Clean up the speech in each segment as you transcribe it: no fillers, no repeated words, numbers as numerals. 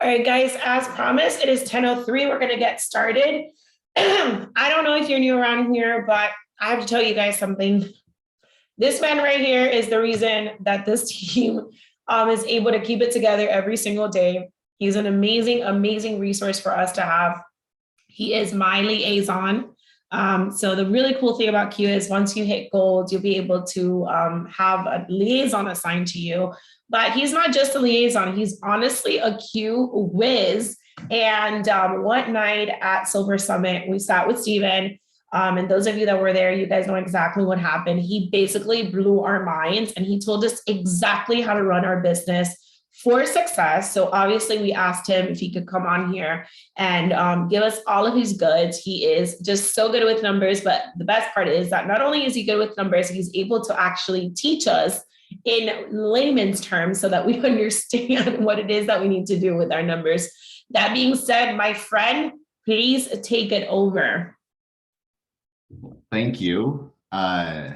All right, guys, as promised, it is 10:03. We're going to get started. I don't know if you're new around here, but I have to tell you guys something. This man right here is the reason that this team is able to keep it together every single day. He's an amazing, amazing resource for us to have. He is my liaison. So the really cool thing about Q is once you hit gold, you'll be able to have a liaison assigned to you. But he's not just a liaison, he's honestly a Q whiz. And one night at Silver Summit, we sat with Steven. And those of you that were there, you guys know exactly what happened. He basically blew our minds and he told us exactly how to run our business for success. So obviously we asked him if he could come on here and give us all of his goods. He is just so good with numbers, but the best part is that not only is he good with numbers, he's able to actually teach us in layman's terms so that we understand what it is that we need to do with our numbers. That being said, my friend, please take it over. Thank you. You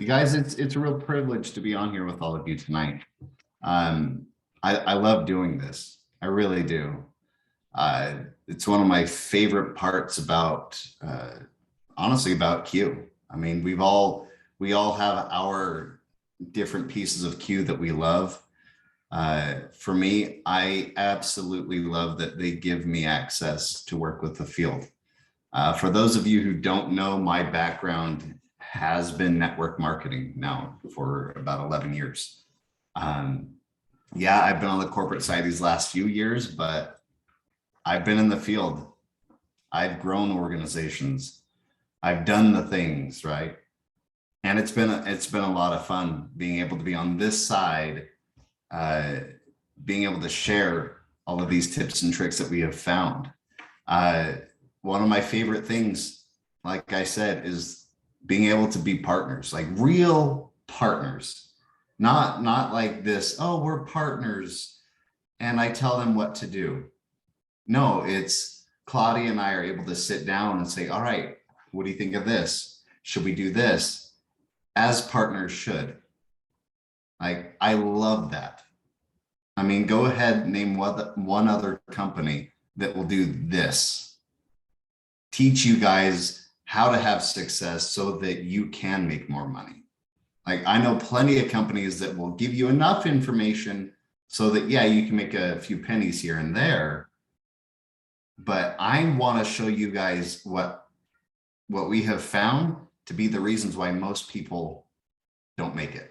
guys, it's a real privilege to be on here with all of you tonight. I love doing this. I really do. It's one of my favorite parts about, honestly, about Q. I mean, we all have our different pieces of Q that we love. For me, I absolutely love that they give me access to work with the field. For those of you who don't know, my background has been network marketing now for about 11 years. Yeah, I've been on the corporate side these last few years, but I've been in the field. I've grown organizations. I've done the things, right? And it's been a lot of fun being able to be on this side, being able to share all of these tips and tricks that we have found. One of my favorite things, like I said, is being able to be partners, like real partners. Not like this, oh, we're partners and I tell them what to do. No, it's Claudia and I are able to sit down and say, all right, what do you think of this? Should we do this? As partners should. Like, I love that. I mean, go ahead, name one other company that will do this. Teach you guys how to have success so that you can make more money. Like, I know plenty of companies that will give you enough information so that, yeah, you can make a few pennies here and there. But I want to show you guys what we have found to be the reasons why most people don't make it.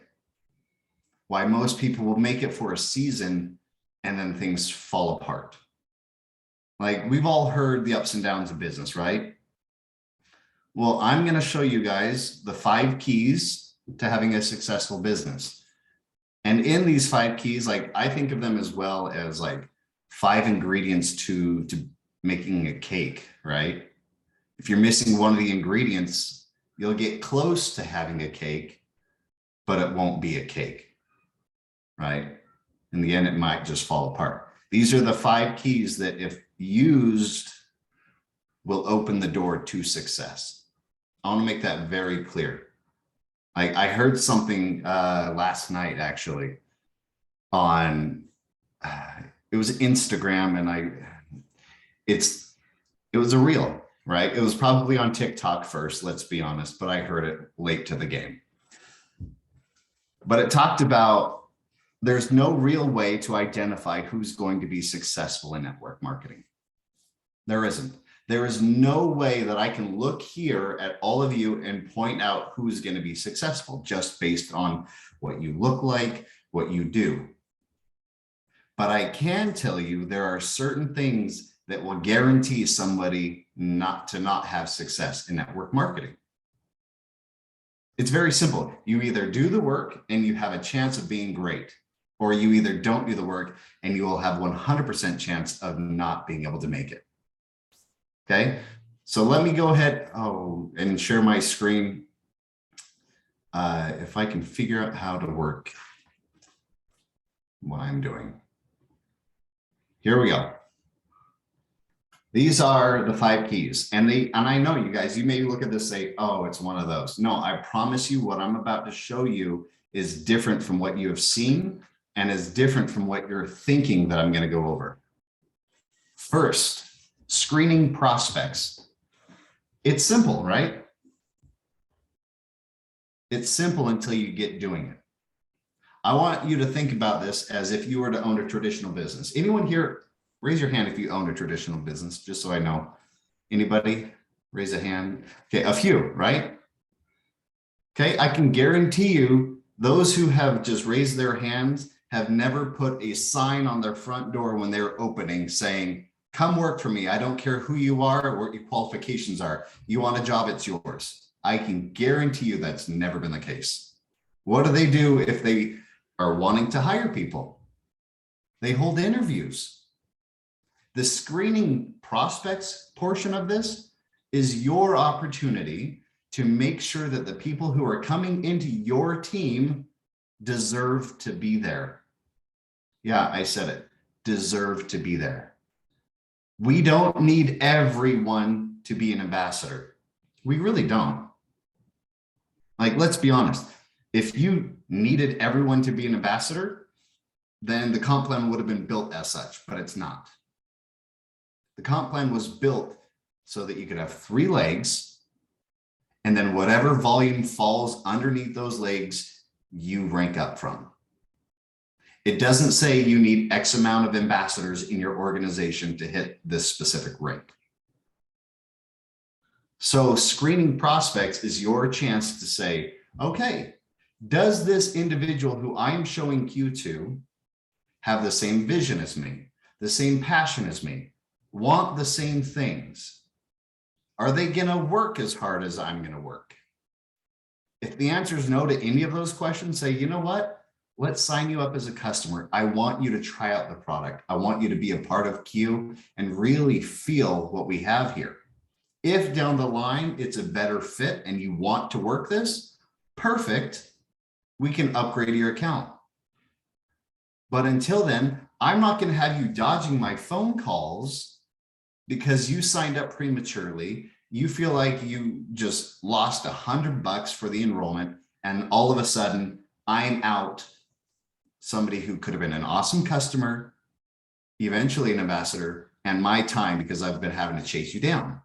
Why most people will make it for a season and then things fall apart. Like, we've all heard the ups and downs of business, right? Well, I'm going to show you guys the 5 keys to having a successful business. And in these 5 keys, like, I think of them as well as like 5 ingredients to making a cake, right? If you're missing one of the ingredients, you'll get close to having a cake, but it won't be a cake, right? In the end, it might just fall apart. These are the 5 keys that, if used, will open the door to success. I want to make that very clear. I heard something last night, actually, on it was Instagram, and it was a reel, right? It was probably on TikTok first, let's be honest, but I heard it late to the game. But it talked about there's no real way to identify who's going to be successful in network marketing. There isn't. There is no way that I can look here at all of you and point out who's going to be successful just based on what you look like, what you do. But I can tell you there are certain things that will guarantee somebody not to have success in network marketing. It's very simple. You either do the work and you have a chance of being great, or you either don't do the work and you will have 100% chance of not being able to make it. Okay, so let me go ahead and share my screen. If I can figure out how to work what I'm doing. Here we go. These are the 5 keys. And I know you guys, you may look at this and say, oh, it's one of those. No, I promise you what I'm about to show you is different from what you have seen and is different from what you're thinking that I'm going to go over. First, screening prospects. It's simple, right? It's simple until you get doing it. I want you to think about this as if you were to own a traditional business. Anyone here, raise your hand if you own a traditional business, just so I know. Anybody? Raise a hand. Okay, a few, right? Okay, I can guarantee you those who have just raised their hands have never put a sign on their front door when they're opening saying, come work for me. I don't care who you are or what your qualifications are. You want a job, it's yours. I can guarantee you that's never been the case. What do they do if they are wanting to hire people? They hold interviews. The screening prospects portion of this is your opportunity to make sure that the people who are coming into your team deserve to be there. Yeah, I said it, deserve to be there. We don't need everyone to be an ambassador. We really don't. Like, let's be honest. If you needed everyone to be an ambassador, then the comp plan would have been built as such, but it's not. The comp plan was built so that you could have 3 legs, and then whatever volume falls underneath those legs, you rank up from. It doesn't say you need X amount of ambassadors in your organization to hit this specific rank. So screening prospects is your chance to say, okay, does this individual who I am showing Q to have the same vision as me, the same passion as me, want the same things? Are they going to work as hard as I'm going to work? If the answer is no to any of those questions, say, you know what? Let's sign you up as a customer. I want you to try out the product. I want you to be a part of Q and really feel what we have here. If down the line it's a better fit and you want to work this, perfect. We can upgrade your account. But until then, I'm not going to have you dodging my phone calls because you signed up prematurely. You feel like you just lost $100 for the enrollment, and all of a sudden I'm out somebody who could have been an awesome customer, eventually an ambassador, and my time because I've been having to chase you down.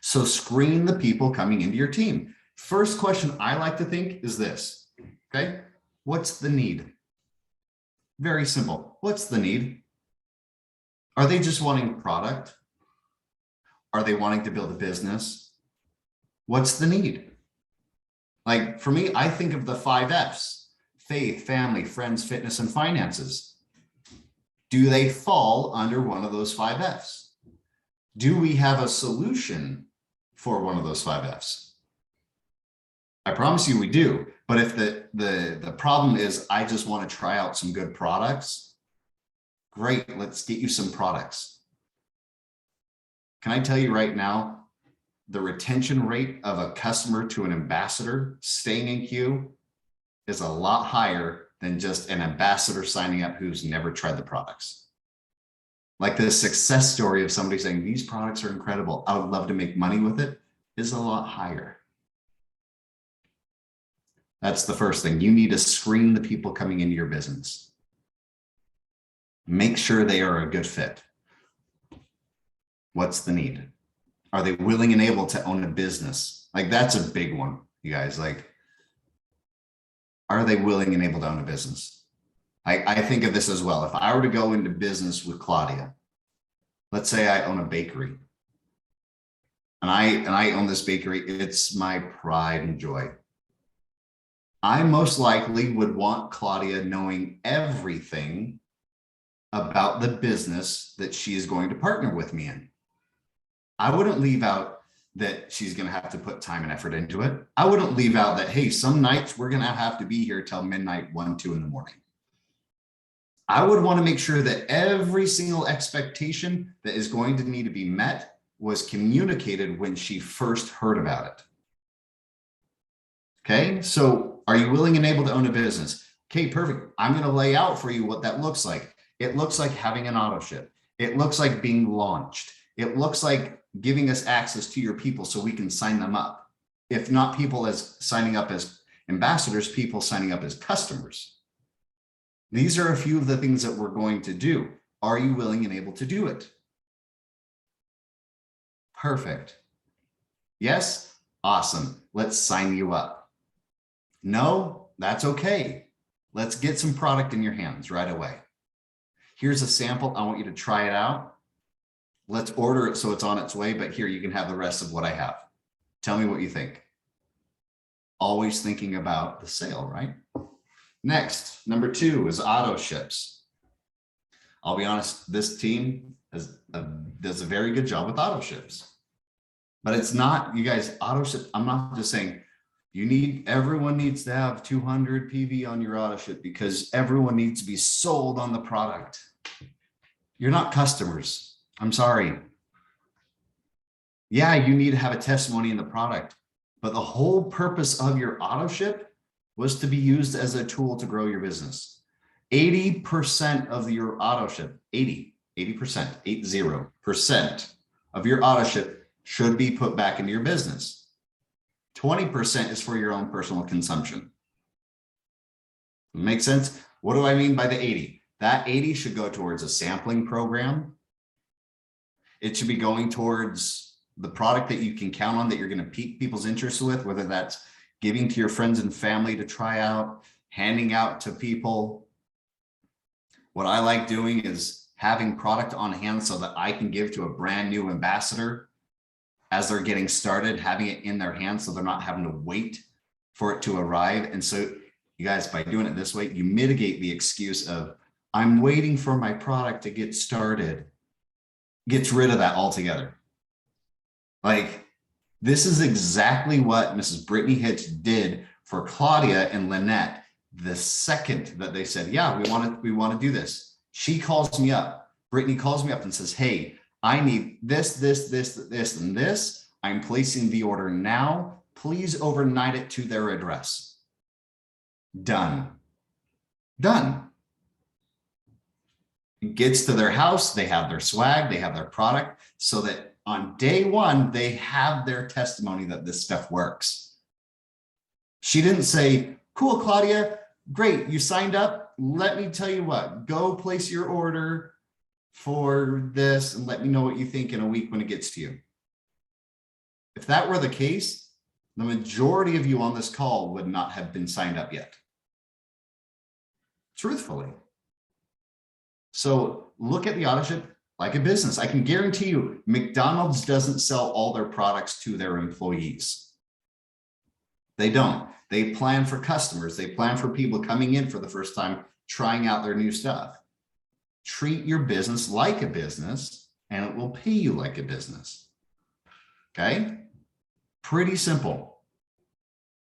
So screen the people coming into your team. First question I like to think is this, okay? What's the need? Very simple. What's the need? Are they just wanting product? Are they wanting to build a business? What's the need? Like for me, I think of the 5 F's: faith, family, friends, fitness, and finances. Do they fall under one of those 5 F's? Do we have a solution for one of those 5 F's? I promise you we do. But if the problem is I just want to try out some good products, great, let's get you some products. Can I tell you right now, the retention rate of a customer to an ambassador staying in Q is a lot higher than just an ambassador signing up who's never tried the products. Like the success story of somebody saying, these products are incredible, I would love to make money with it, is a lot higher. That's the first thing. You need to screen the people coming into your business. Make sure they are a good fit. What's the need? Are they willing and able to own a business? Like that's a big one, you guys. Like, are they willing and able to own a business? I think of this as well. If I were to go into business with Claudia, let's say I own a bakery, and I own this bakery, it's my pride and joy. I most likely would want Claudia knowing everything about the business that she is going to partner with me in. I wouldn't leave out that she's going to have to put time and effort into it. I wouldn't leave out that, hey, some nights we're going to have to be here till midnight, 1, 2 in the morning. I would want to make sure that every single expectation that is going to need to be met was communicated when she first heard about it. Okay, so are you willing and able to own a business? Okay, perfect. I'm going to lay out for you what that looks like. It looks like having an auto ship. It looks like being launched. It looks like giving us access to your people so we can sign them up. If not people as signing up as ambassadors, people signing up as customers. These are a few of the things that we're going to do. Are you willing and able to do it? Perfect. Yes? Awesome. Let's sign you up. No? That's okay. Let's get some product in your hands right away. Here's a sample. I want you to try it out. Let's order it so it's on its way, but here you can have the rest of what I have. Tell me what you think. Always thinking about the sale, right? Next, number 2 is auto ships. I'll be honest, this team does a very good job with auto ships. But it's not, you guys, auto ship, I'm not just saying everyone needs to have 200 PV on your auto ship because everyone needs to be sold on the product. You're not customers. I'm sorry. Yeah, you need to have a testimony in the product, but the whole purpose of your auto ship was to be used as a tool to grow your business. 80% of your auto ship, 80% of your auto ship should be put back into your business. 20% is for your own personal consumption. Make sense? What do I mean by the 80? That 80 should go towards a sampling program. It should be going towards the product that you can count on that you're going to pique people's interest with, whether that's giving to your friends and family to try out, handing out to people. What I like doing is having product on hand so that I can give to a brand new ambassador as they're getting started, having it in their hands so they're not having to wait for it to arrive. And so you guys, by doing it this way, you mitigate the excuse of, I'm waiting for my product to get started. Gets rid of that altogether. Like, this is exactly what Mrs. Brittany Hitch did for Claudia and Lynette. The second that they said, yeah, we want to do this. She calls me up. Brittany calls me up and says, hey, I need this, and this. I'm placing the order now. Please overnight it to their address. Done. Done. It gets to their house. They have their swag. They have their product so that on day one, they have their testimony that this stuff works. She didn't say, cool, Claudia, great. You signed up. Let me tell you what, go place your order for this and let me know what you think in a week when it gets to you. If that were the case, the majority of you on this call would not have been signed up yet. Truthfully. So look at the auto ship like a business. I can guarantee you McDonald's doesn't sell all their products to their employees. They don't. They plan for customers. They plan for people coming in for the first time, trying out their new stuff. Treat your business like a business and it will pay you like a business. Okay? Pretty simple.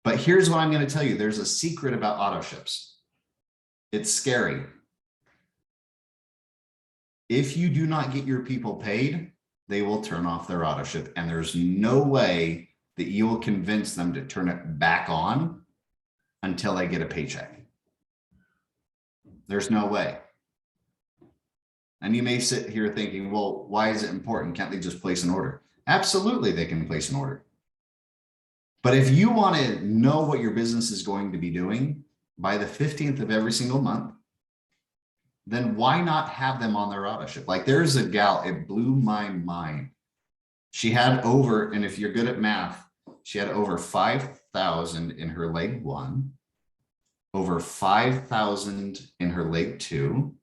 But here's what I'm going to tell you. There's a secret about auto ships. It's scary. If you do not get your people paid, they will turn off their auto ship. And there's no way that you will convince them to turn it back on until they get a paycheck. There's no way. And you may sit here thinking, well, why is it important? Can't they just place an order? Absolutely, they can place an order. But if you want to know what your business is going to be doing by the 15th of every single month, then why not have them on their auto ship? Like, there's a gal, it blew my mind. She had over, and if you're good at math, she had over 5,000 in her leg 1, over 5,000 in her leg 2.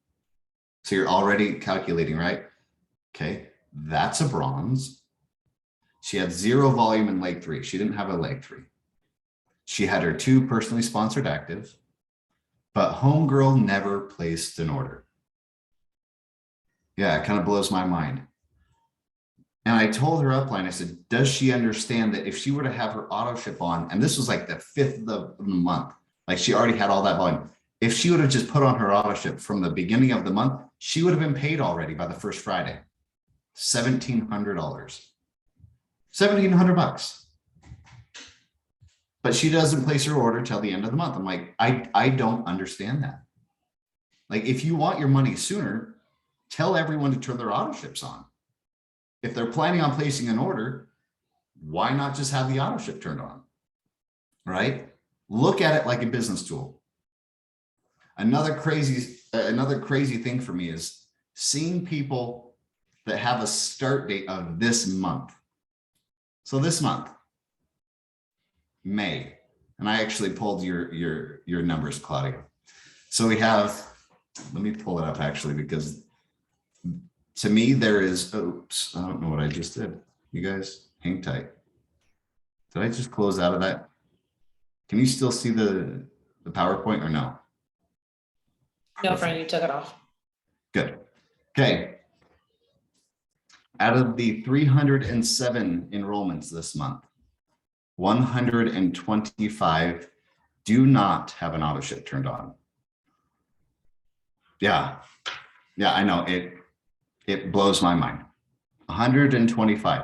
So you're already calculating, right? Okay, that's a bronze. She had 0 volume in leg 3. She didn't have a leg 3. She had her 2 personally sponsored active, but homegirl never placed an order. Yeah, it kind of blows my mind. And I told her upline, I said, does she understand that if she were to have her auto ship on, and this was like the 5th of the month, like she already had all that volume. If she would have just put on her auto ship from the beginning of the month, she would have been paid already by the first Friday. $1,700. $1,700. But she doesn't place her order till the end of the month. I'm like, I don't understand that. Like, if you want your money sooner, tell everyone to turn their auto ships on. If they're planning on placing an order, why not just have the auto ship turned on? Right? Look at it like a business tool. Another crazy thing for me is seeing people that have a start date of this month. So this month, May, and I actually pulled your numbers, Claudia. So we have, let me pull it up actually, because to me there is, oops, I don't know what I just did. You guys hang tight. Did I just close out of that? Can you still see the PowerPoint or no? No, friend, you took it off. Good. Okay. Out of the 307 enrollments this month, 125 do not have an auto ship turned on. Yeah, I know it blows my mind. 125.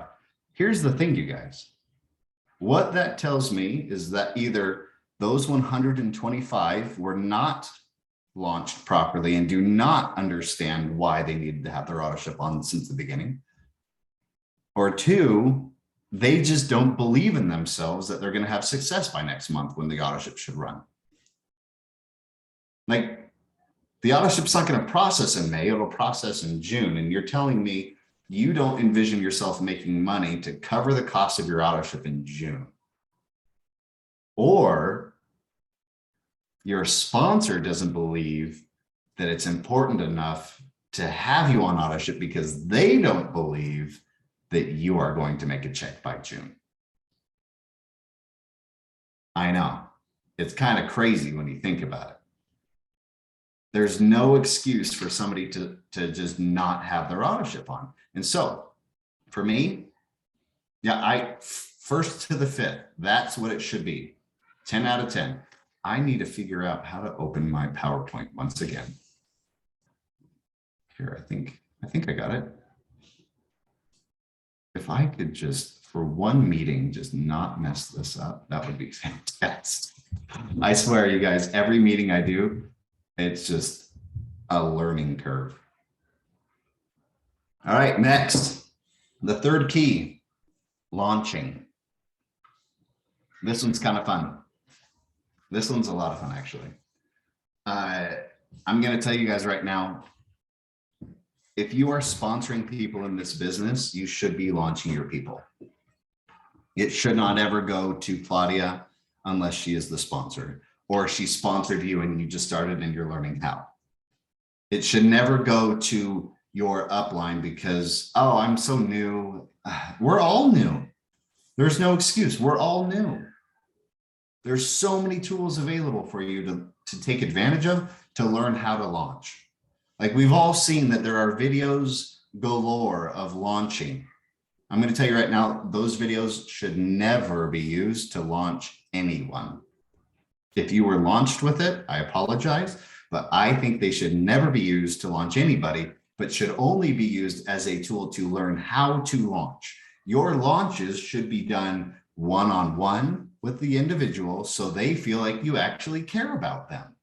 Here's the thing, you guys. What that tells me is that either those 125 were not launched properly and do not understand why they needed to have their auto ship on since the beginning, or two, they just don't believe in themselves that they're going to have success by next month when the auto ship should run. Like, the auto ship's not going to process in May, it'll process in June. And you're telling me you don't envision yourself making money to cover the cost of your auto ship in June. Or your sponsor doesn't believe that it's important enough to have you on auto ship because they don't believe that you are going to make a check by June. I know, it's kind of crazy when you think about it. There's no excuse for somebody to just not have their auto ship on. And so for me, yeah, first to the fifth, that's what it should be. 10 out of 10. I need to figure out how to open my PowerPoint once again. Here, I think I got it. If I could just, for one meeting, just not mess this up, that would be fantastic. I swear, you guys, every meeting I do, it's just a learning curve. All right, next, the third key, launching. This one's kind of fun. This one's a lot of fun, actually. I'm going to tell you guys right now, if you are sponsoring people in this business, you should be launching your people. It should not ever go to Claudia unless she is the sponsor, or she sponsored you and you just started and you're learning how. It should never go to your upline because, oh, I'm so new. We're all new. There's no excuse. We're all new. There's so many tools available for you to take advantage of to learn how to launch. Like, we've all seen that there are videos galore of launching. I'm going to tell you right now, those videos should never be used to launch anyone. If you were launched with it, I apologize, but I think they should never be used to launch anybody, but should only be used as a tool to learn how to launch. Your launches should be done one-on-one with the individual so they feel like you actually care about them.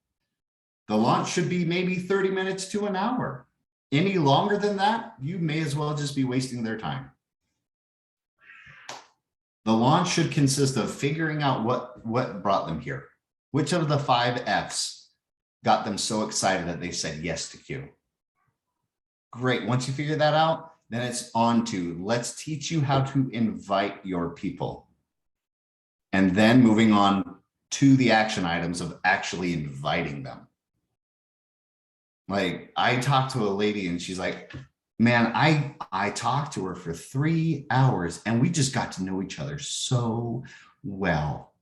The launch should be maybe 30 minutes to an hour. Any longer than that, you may as well just be wasting their time. The launch should consist of figuring out what brought them here. Which of the 5 F's got them so excited that they said yes to Q? Great. Once you figure that out, then it's on to let's teach you how to invite your people. And then moving on to the action items of actually inviting them. Like, I talked to a lady and she's like, man, I talked to her for 3 hours and we just got to know each other so well.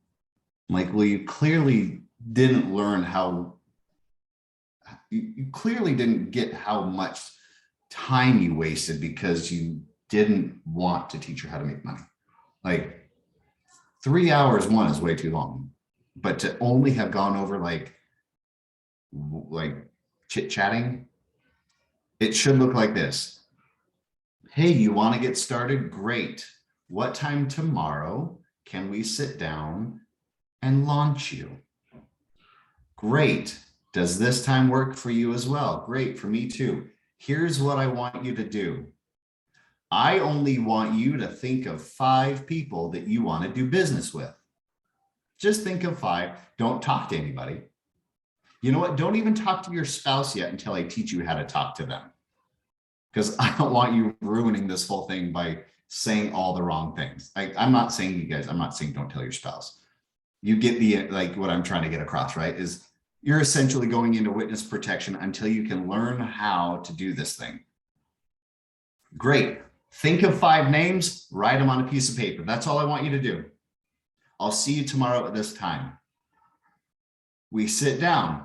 I'm like, well, you clearly didn't learn how, you clearly didn't get how much time you wasted because you didn't want to teach her how to make money. Like, 3 hours, one, is way too long, but to only have gone over like chit-chatting, it should look like this. Hey, you want to get started? Great. What time tomorrow can we sit down and launch you? Great. Does this time work for you as well? Great, for me too. Here's what I want you to do. I only want you to think of 5 people that you want to do business with. Just think of 5. Don't talk to anybody. You know what? Don't even talk to your spouse yet until I teach you how to talk to them. Because I don't want you ruining this whole thing by saying all the wrong things. I'm not saying you guys, I'm not saying don't tell your spouse. You get the, like what I'm trying to get across, right? Is you're essentially going into witness protection until you can learn how to do this thing. Great. Think of 5 names, write them on a piece of paper. That's all I want you to do. I'll see you tomorrow at this time. We sit down.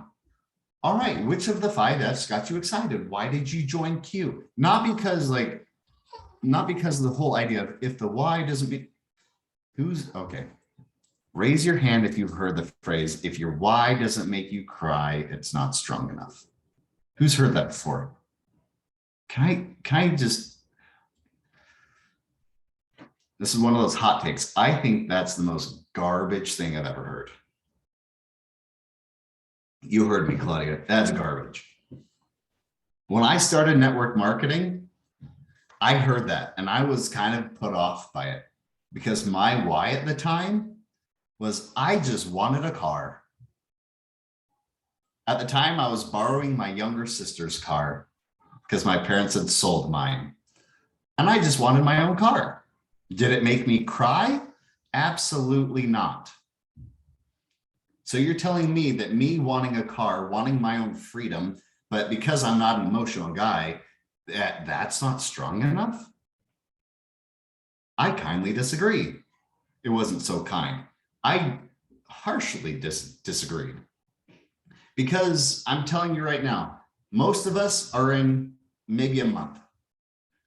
All right, which of the 5 F's got you excited? Why did you join Q? Not because of the whole idea of if the why doesn't be, who's, okay. Raise your hand if you've heard the phrase, if your why doesn't make you cry, it's not strong enough. Who's heard that before? Can I just, this is one of those hot takes. I think that's the most garbage thing I've ever heard. You heard me, Claudia. That's garbage. When I started network marketing, I heard that and I was kind of put off by it because my why at the time was I just wanted a car. At the time, I was borrowing my younger sister's car because my parents had sold mine. And I just wanted my own car. Did it make me cry? Absolutely not. So you're telling me that me wanting a car, wanting my own freedom, but because I'm not an emotional guy, that's not strong enough? I kindly disagree. It wasn't so kind. I harshly disagreed. Because I'm telling you right now, most of us are in maybe a month.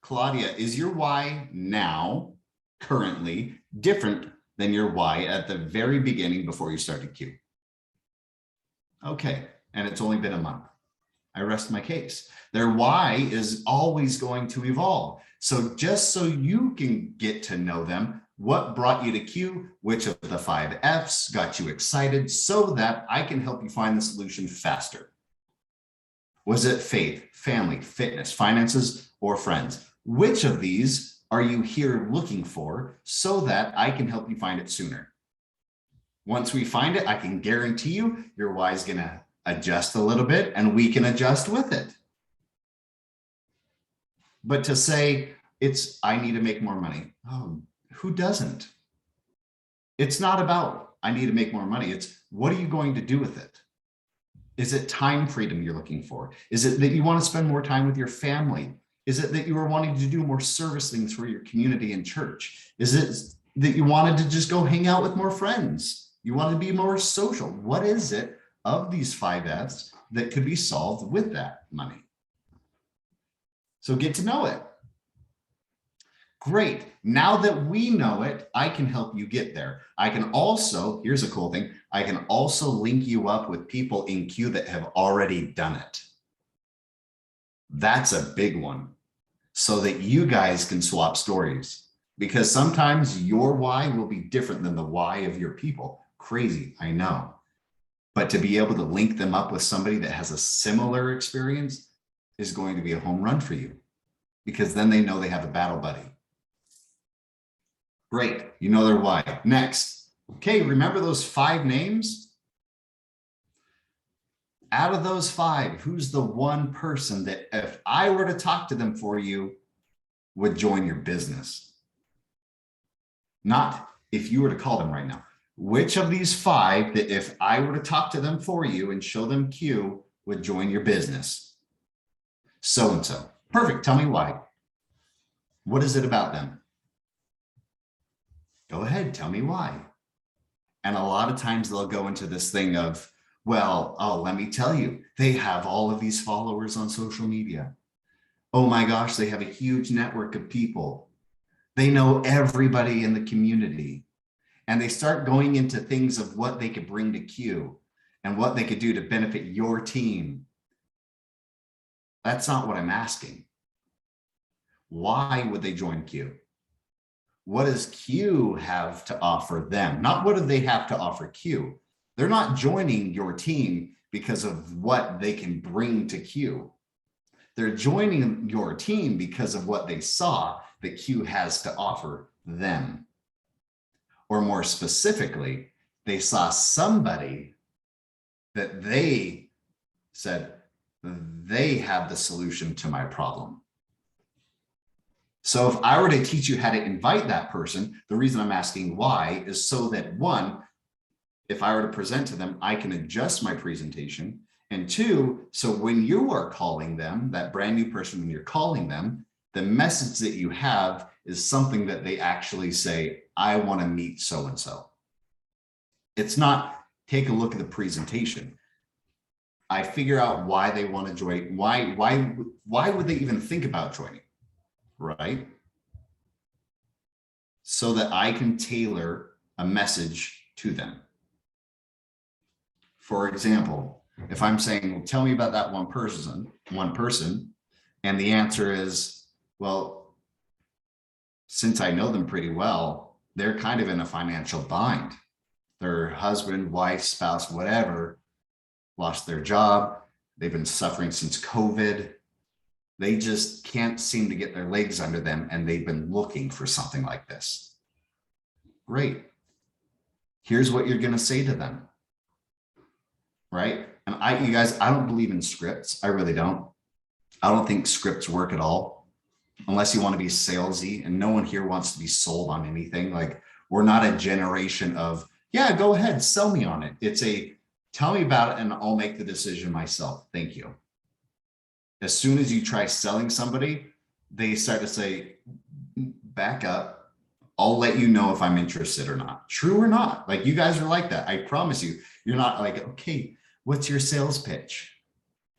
Claudia, is your why now, currently, different than your why at the very beginning before you started Q? Okay, and it's only been a month. I rest my case. Their why is always going to evolve. So just so you can get to know them, what brought you to Q, which of the 5 F's got you excited so that I can help you find the solution faster? Was it faith, family, fitness, finances, or friends? Which of these are you here looking for so that I can help you find it sooner? Once we find it, I can guarantee you your why is going to adjust a little bit and we can adjust with it. But to say it's, I need to make more money. Oh, who doesn't? It's not about, I need to make more money. It's what are you going to do with it? Is it time freedom you're looking for? Is it that you want to spend more time with your family? Is it that you are wanting to do more service things for your community and church? Is it that you wanted to just go hang out with more friends? You want to be more social? What is it of these 5 F's that could be solved with that money? So get to know it. Great. Now that we know it, I can help you get there. I can also, here's a cool thing, I can also link you up with people in Q that have already done it. That's a big one, so that you guys can swap stories, because sometimes your why will be different than the why of your people. Crazy, I know. But to be able to link them up with somebody that has a similar experience is going to be a home run for you, because then they know they have a battle buddy. Great, you know their why. Next, okay, remember those 5 names? Out of those 5, who's the one person that if I were to talk to them for you would join your business? Not if you were to call them right now. Which of these 5 that if I were to talk to them for you and show them Q would join your business? So-and-so. Perfect, tell me why. What is it about them? Go ahead, tell me why. And a lot of times they'll go into this thing of, well, oh, let me tell you, they have all of these followers on social media. Oh my gosh, they have a huge network of people. They know everybody in the community. And they start going into things of what they could bring to Q and what they could do to benefit your team. That's not what I'm asking. Why would they join Q? What does Q have to offer them? Not what do they have to offer Q. They're not joining your team because of what they can bring to Q. They're joining your team because of what they saw that Q has to offer them. Or more specifically, they saw somebody that they said they have the solution to my problem. So if I were to teach you how to invite that person, the reason I'm asking why is so that one, if I were to present to them, I can adjust my presentation. And two, so when you are calling them, that brand new person, when you're calling them, the message that you have is something that they actually say, I want to meet so-and-so. It's not take a look at the presentation. I figure out why they want to join. Why would they even think about joining? Right? So that I can tailor a message to them. For example, if I'm saying, well, tell me about that one person, and the answer is, well, since I know them pretty well, they're kind of in a financial bind. Their husband, wife, spouse, whatever, lost their job. They've been suffering since COVID. They just can't seem to get their legs under them, and they've been looking for something like this. Great. Here's what you're going to say to them. Right? And you guys, I don't believe in scripts. I really don't. I don't think scripts work at all, unless you want to be salesy, and no one here wants to be sold on anything. Like, we're not a generation of, yeah, go ahead, sell me on it. It's a, tell me about it and I'll make the decision myself. Thank you. As soon as you try selling somebody, they start to say, back up. I'll let you know if I'm interested or not. True or not. Like, you guys are like that. I promise you, you're not like, okay, what's your sales pitch?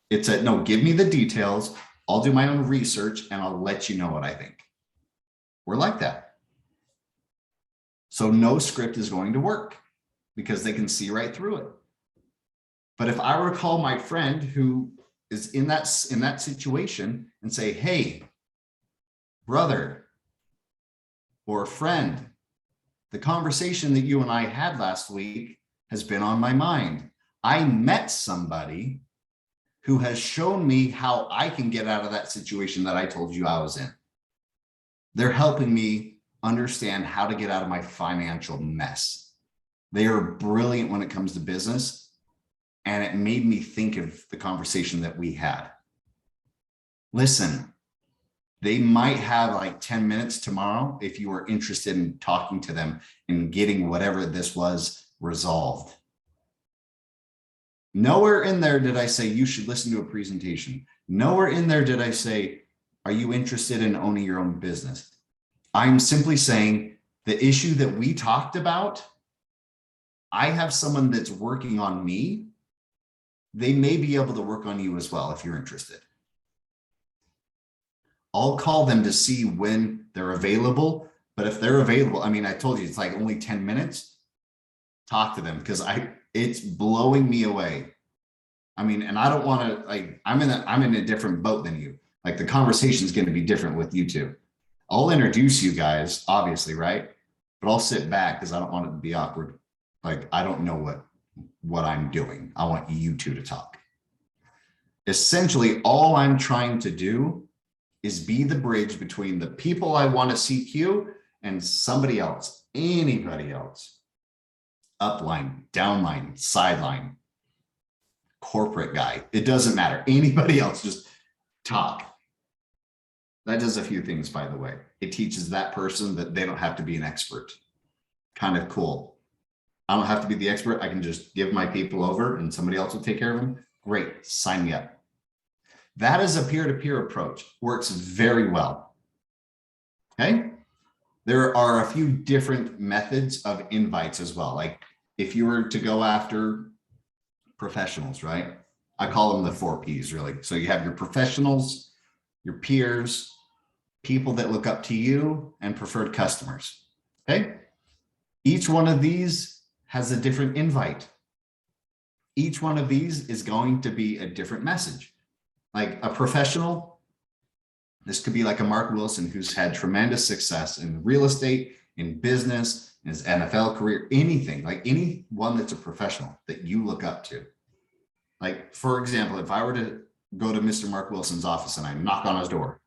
It's a, no, give me the details. I'll do my own research and I'll let you know what I think. We're like that. So no script is going to work because they can see right through it. But if I were to call my friend who is in that situation and say, hey, brother or friend, the conversation that you and I had last week has been on my mind. I met somebody who has shown me how I can get out of that situation that I told you I was in. They're helping me understand how to get out of my financial mess. They are brilliant when it comes to business. And it made me think of the conversation that we had. Listen, they might have like 10 minutes tomorrow if you are interested in talking to them and getting whatever this was resolved. Nowhere in there did I say you should listen to a presentation. Nowhere in there did I say, are you interested in owning your own business? I'm simply saying the issue that we talked about, I have someone that's working on me. They may be able to work on you as well if you're interested. I'll call them to see when they're available. But if they're available, I mean, I told you it's like only 10 minutes. Talk to them because it's blowing me away. I mean, and I don't want to, like, I'm in a different boat than you. Like, the conversation is going to be different with you two. I'll introduce you guys, obviously, right? But I'll sit back because I don't want it to be awkward. Like, I don't know what I'm doing. I want you two to talk. Essentially, all I'm trying to do is be the bridge between the people I want to CQ and somebody else, anybody else. Upline, downline, sideline, corporate guy. It doesn't matter. Anybody else, just talk. That does a few things, by the way. It teaches that person that they don't have to be an expert. Kind of cool. I don't have to be the expert. I can just give my people over and somebody else will take care of them. Great, sign me up. That is a peer-to-peer approach. Works very well. Okay. There are a few different methods of invites as well. Like, if you were to go after professionals, right? I call them the 4 Ps, really. So you have your professionals, your peers, people that look up to you, and preferred customers. Okay. Each one of these has a different invite. Each one of these is going to be a different message. Like a professional, this could be like a Mark Wilson who's had tremendous success in real estate, in business, in his NFL career, anything, like anyone that's a professional that you look up to. Like, for example, if I were to go to Mr. Mark Wilson's office and I knock on his door,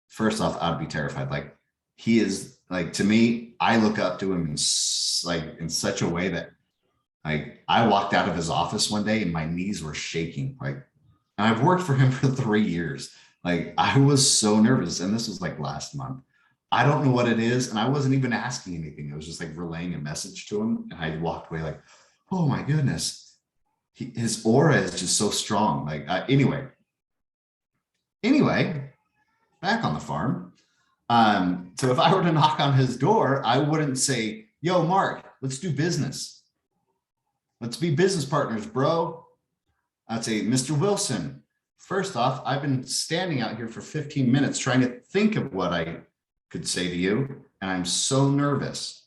first off, I'd be terrified. Like, he is, like, to me, I look up to him in such a way that I walked out of his office one day and my knees were shaking. Like, and I've worked for him for 3 years. Like, I was so nervous. And this was like last month. I don't know what it is. And I wasn't even asking anything. It was just like relaying a message to him. And I walked away like, oh my goodness. His aura is just so strong. Like, anyway, back on the farm. So if I were to knock on his door, I wouldn't say, yo, Mark, let's do business. Let's be business partners, bro. I'd say, Mr. Wilson, first off, I've been standing out here for 15 minutes trying to think of what I could say to you, and I'm so nervous.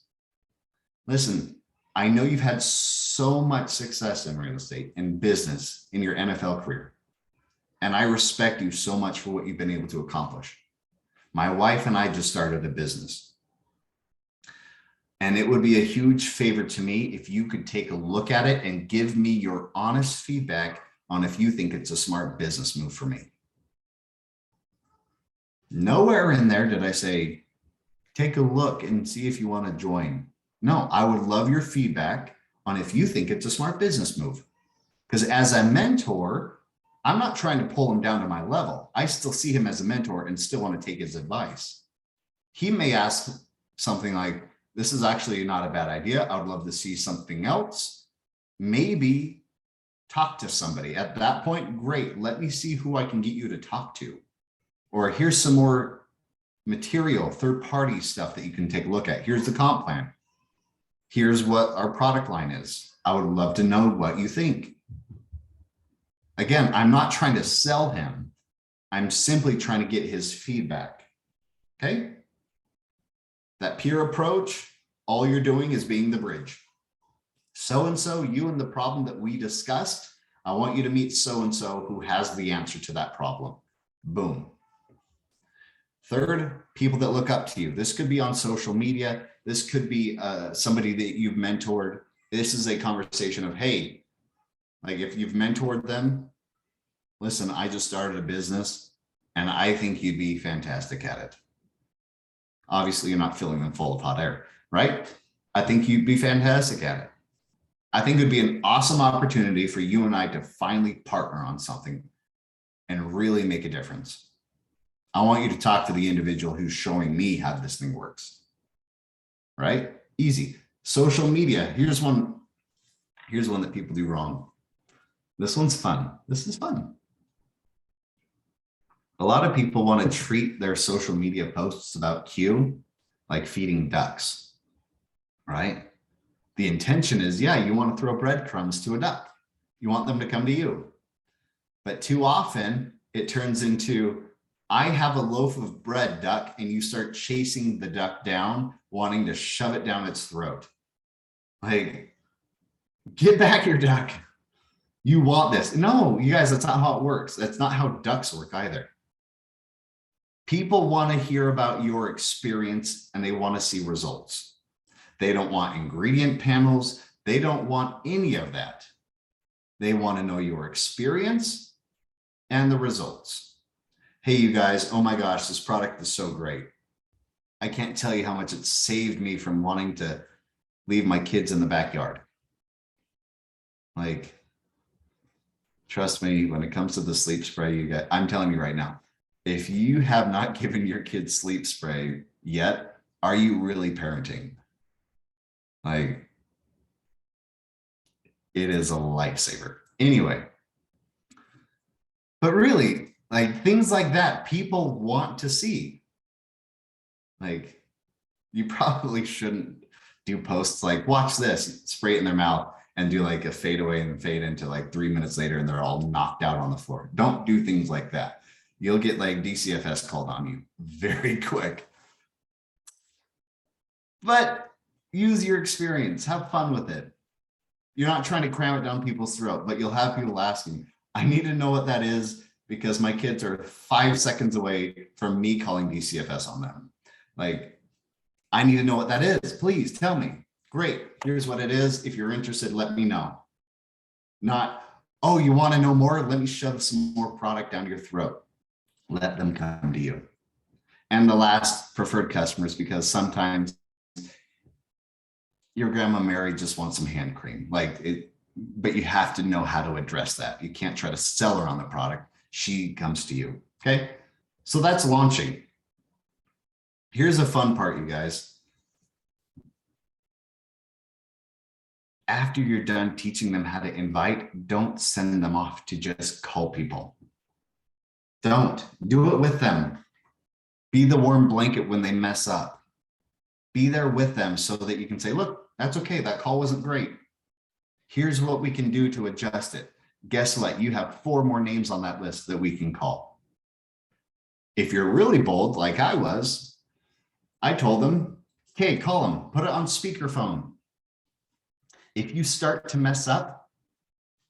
Listen, I know you've had so much success in real estate and business in your NFL career, and I respect you so much for what you've been able to accomplish. My wife and I just started a business. And it would be a huge favor to me if you could take a look at it and give me your honest feedback on if you think it's a smart business move for me. Nowhere in there did I say, take a look and see if you want to join. No, I would love your feedback on if you think it's a smart business move. Because as a mentor, I'm not trying to pull him down to my level. I still see him as a mentor and still want to take his advice. He may ask something like, this is actually not a bad idea. I would love to see something else. Maybe talk to somebody. At that point, great. Let me see who I can get you to talk to. Or here's some more material, third-party stuff that you can take a look at. Here's the comp plan. Here's what our product line is. I would love to know what you think. Again, I'm not trying to sell him. I'm simply trying to get his feedback. Okay? That peer approach, all you're doing is being the bridge. So-and-so, you and the problem that we discussed, I want you to meet so-and-so who has the answer to that problem. Boom. Third, people that look up to you. This could be on social media. This could be somebody that you've mentored. This is a conversation of, hey, like if you've mentored them, listen, I just started a business and I think you'd be fantastic at it. Obviously, you're not filling them full of hot air, right? I think you'd be fantastic at it. I think it'd be an awesome opportunity for you and I to finally partner on something and really make a difference. I want you to talk to the individual who's showing me how this thing works, right? Easy. Social media. Here's one that people do wrong. This one's fun. This is fun. A lot of people want to treat their social media posts about Q like feeding ducks, right? The intention is, yeah, you want to throw breadcrumbs to a duck. You want them to come to you. But too often it turns into, I have a loaf of bread, duck, and you start chasing the duck down, wanting to shove it down its throat. Like, get back here, duck. You want this. No, you guys, that's not how it works. That's not how ducks work either. People want to hear about your experience and they want to see results. They don't want ingredient panels. They don't want any of that. They want to know your experience and the results. Hey, you guys, oh my gosh, this product is so great. I can't tell you how much it saved me from wanting to leave my kids in the backyard. Like, trust me, when it comes to the sleep spray, you get, I'm telling you right now, if you have not given your kids sleep spray yet, are you really parenting? Like, it is a lifesaver. Anyway, but really, like things like that, people want to see. Like, you probably shouldn't do posts like, watch this, spray it in their mouth and do like a fade away and fade into like 3 minutes later and they're all knocked out on the floor. Don't do things like that. You'll get like DCFS called on you very quick. But use your experience, have fun with it. You're not trying to cram it down people's throat, but you'll have people asking, I need to know what that is because my kids are 5 seconds away from me calling DCFS on them. Like, I need to know what that is. Please tell me. Great. Here's what it is. If you're interested, let me know. Not, oh, you want to know more? Let me shove some more product down your throat. Let them come to you. And the last, preferred customers, because sometimes your grandma Mary just wants some hand cream. Like it, but you have to know how to address that. You can't try to sell her on the product. She comes to you. Okay. So that's launching. Here's a fun part, you guys. After you're done teaching them how to invite, don't send them off to just call people. Don't do it with them. Be the warm blanket when they mess up. Be there with them so that you can say, look, that's okay. That call wasn't great. Here's what we can do to adjust it. Guess what? You have 4 more names on that list that we can call. If you're really bold, like I was, I told them, okay, call them, put it on speakerphone. If you start to mess up,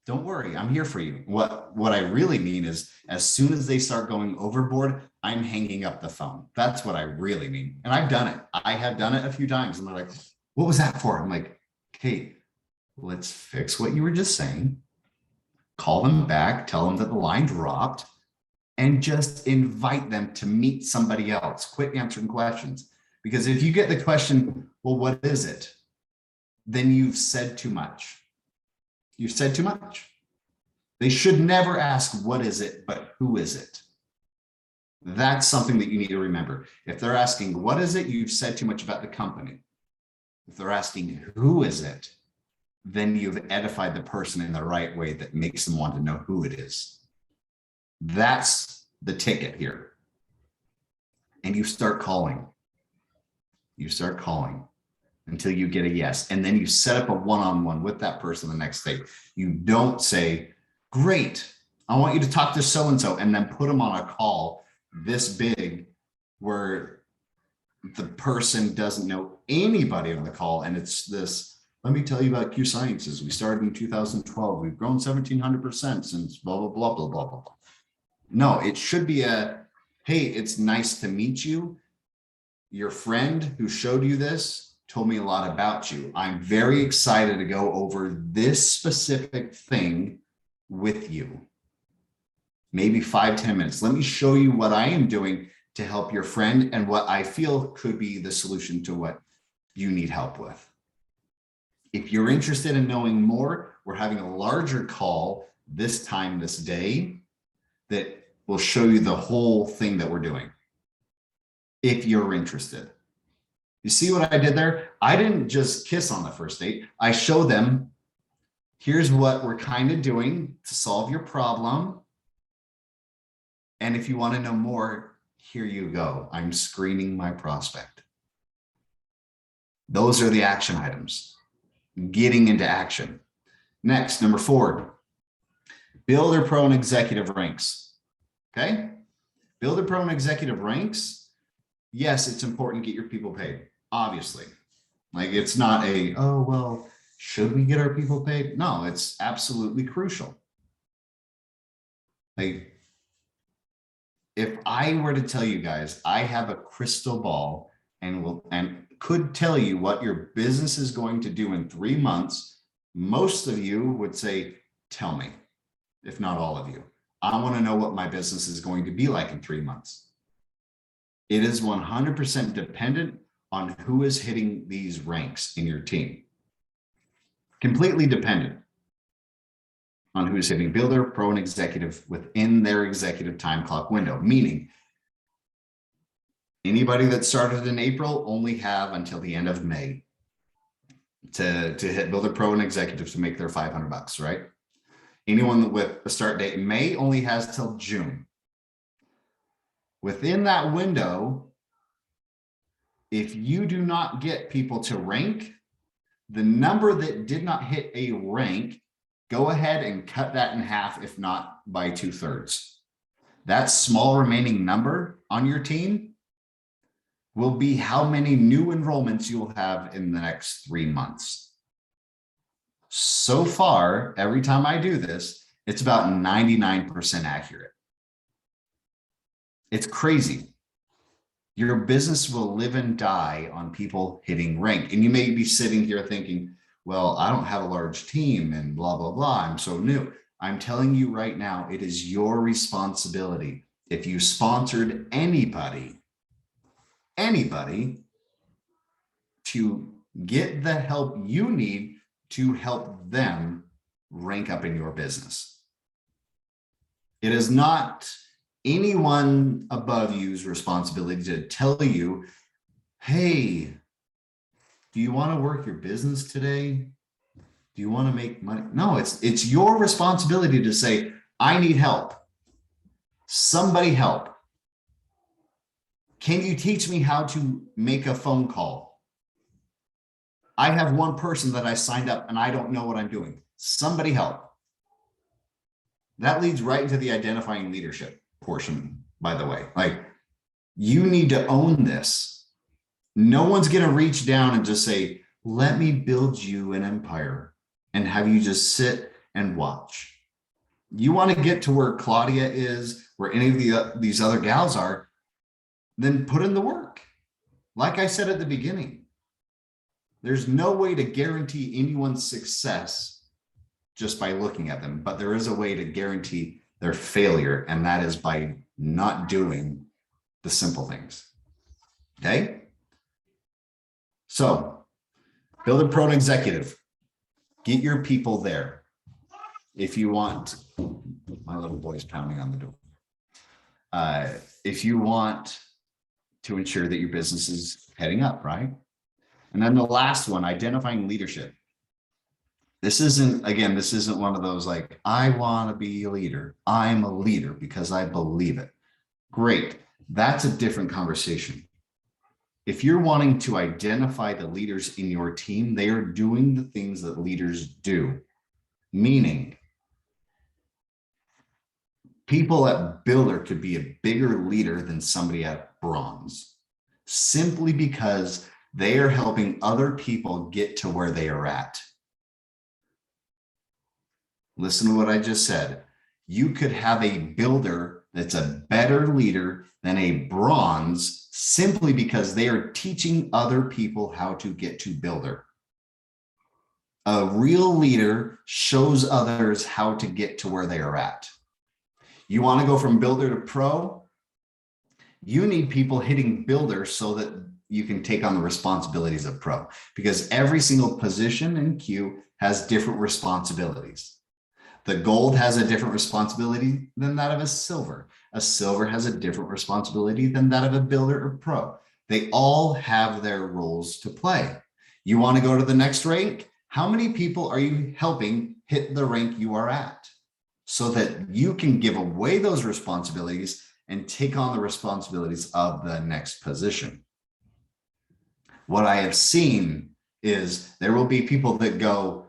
don't worry, I'm here for you. What I really mean is, as soon as they start going overboard, I'm hanging up the phone. That's what I really mean. And I've done it. I have done it a few times. And they're like, what was that for? I'm like, okay, let's fix what you were just saying. Call them back, tell them that the line dropped, and just invite them to meet somebody else. Quit answering questions. Because if you get the question, well, what is it? Then you've said too much. You've said too much. They should never ask, what is it, but who is it? That's something that you need to remember. If they're asking, what is it? You've said too much about the company. If they're asking, who is it? Then you've edified the person in the right way that makes them want to know who it is. That's the ticket here. And you start calling. You start calling until you get a yes. And then you set up a one-on-one with that person the next day. You don't say, great, I want you to talk to so-and-so, and then put them on a call this big where the person doesn't know anybody on the call. And it's this, let me tell you about Q Sciences. We started in 2012. We've grown 1,700% since blah, blah, blah, blah, blah, blah. No, it should be a, hey, it's nice to meet you. Your friend who showed you this told me a lot about you. I'm very excited to go over this specific thing with you. Maybe 5-10 minutes. Let me show you what I am doing to help your friend and what I feel could be the solution to what you need help with. If you're interested in knowing more, we're having a larger call this time, this day, that will show you the whole thing that we're doing. If you're interested. You see what I did there? I didn't just kiss on the first date. I show them, here's what we're kind of doing to solve your problem. And if you want to know more, here you go. I'm screening my prospect. Those are the action items. Getting into action. Next, number 4, Builder Pro and Executive ranks. Okay? Builder Pro and Executive ranks. Yes, it's important to get your people paid. Obviously, like it's not a, oh, well, should we get our people paid? No, it's absolutely crucial. Like if I were to tell you guys, I have a crystal ball and could tell you what your business is going to do in 3 months, most of you would say, tell me, if not all of you. I want to know what my business is going to be like in 3 months. It is 100% dependent on who is hitting these ranks in your team. Completely dependent on who's hitting Builder, Pro, and Executive within their executive time clock window, meaning anybody that started in April only have until the end of May to hit Builder, Pro, and Executive to make their $500, right? Anyone with a start date in May only has till June. Within that window, if you do not get people to rank, the number that did not hit a rank, go ahead and cut that in half, if not by 2/3. That small remaining number on your team will be how many new enrollments you'll have in the next 3 months. So far, every time I do this, it's about 99% accurate. It's crazy. Your business will live and die on people hitting rank. And you may be sitting here thinking, well, I don't have a large team and blah, blah, blah. I'm so new. I'm telling you right now, it is your responsibility. If you sponsored anybody to Get the help you need to help them rank up in your business. It is not anyone above you's responsibility to tell you, hey, do you want to work your business today? Do you want to make money? No, it's your responsibility to say, I need help. Somebody help. Can you teach me how to make a phone call? I have one person that I signed up and I don't know what I'm doing. Somebody help. That leads right into the identifying leadership portion, by the way. Like, you need to own this. No one's going to reach down and just say, let me build you an empire and have you just sit and watch. You want to get to where Claudia is, where any of these other gals are, then put in the work. Like I said at the beginning, there's no way to guarantee anyone's success just by looking at them, but there is a way to guarantee their failure, and that is by not doing the simple things. Okay? So, build a pro executive. Get your people there. If you want, my little boy's pounding on the door. If you want to ensure that your business is heading up, right? And then the last one, identifying leadership. This isn't one of those like, I want to be a leader. I'm a leader because I believe it. Great. That's a different conversation. If you're wanting to identify the leaders in your team, they are doing the things that leaders do. Meaning, people at Builder could be a bigger leader than somebody at Bronze, simply because they are helping other people get to where they are at. Listen to what I just said. You could have a Builder that's a better leader than a Bronze simply because they are teaching other people how to get to Builder. A real leader shows others how to get to where they are at. You want to go from Builder to Pro? You need people hitting Builder so that you can take on the responsibilities of Pro, because every single position in Q has different responsibilities. The Gold has a different responsibility than that of a Silver. A Silver has a different responsibility than that of a Builder or Pro. They all have their roles to play. You want to go to the next rank? How many people are you helping hit the rank you are at, so that you can give away those responsibilities and take on the responsibilities of the next position? What I have seen is there will be people that go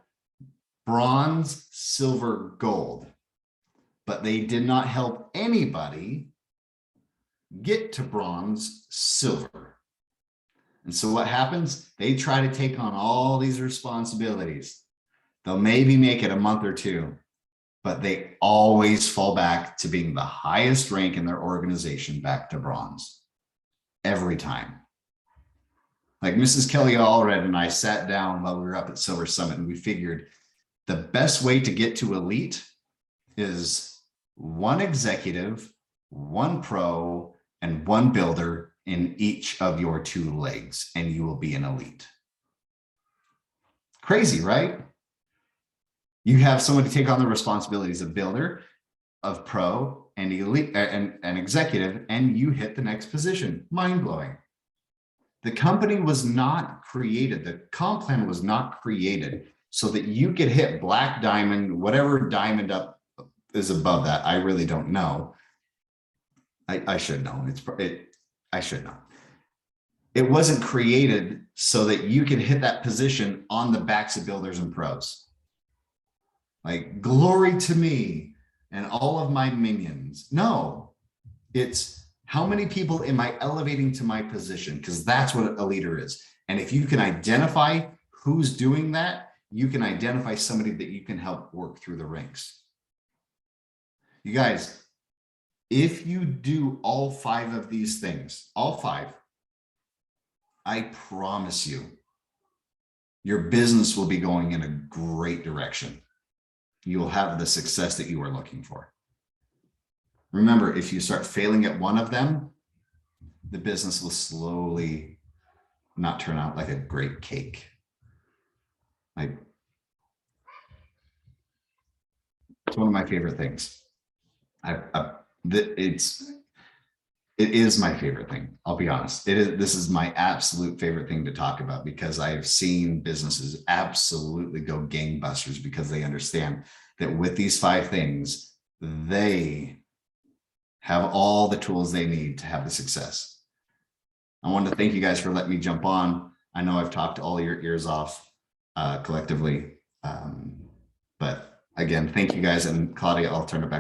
Bronze, Silver, Gold, but they did not help anybody get to Bronze, Silver. And so what happens? They try to take on all these responsibilities. They'll maybe make it a month or two, but they always fall back to being the highest rank in their organization, back to Bronze, every time. Like Mrs. Kelly Allred and I sat down while we were up at Silver Summit, and we figured the best way to get to elite is one executive, one pro, and one Builder in each of your two legs, and you will be an elite. Crazy, right? You have someone to take on the responsibilities of Builder, of Pro, and elite, and executive, and you hit the next position. Mind-blowing. The company was not created, the comp plan was not created so that you could hit black diamond, whatever diamond up is above that. I really don't know. I should know. I should know. It wasn't created so that you could hit that position on the backs of Builders and Pros. Like, glory to me and all of my minions. No, it's how many people am I elevating to my position? Because that's what a leader is. And if you can identify who's doing that, you can identify somebody that you can help work through the ranks. You guys, if you do all 5 of these things, all 5, I promise you, your business will be going in a great direction. You will have the success that you are looking for. Remember, if you start failing at one of them, the business will slowly not turn out like a great cake. Like, it's one of my favorite things. It is my favorite thing. I'll be honest. This is my absolute favorite thing to talk about because I've seen businesses absolutely go gangbusters because they understand that with these 5 things, they have all the tools they need to have the success. I wanted to thank you guys for letting me jump on. I know I've talked all your ears off collectively. But again, thank you guys. And Claudia, I'll turn it back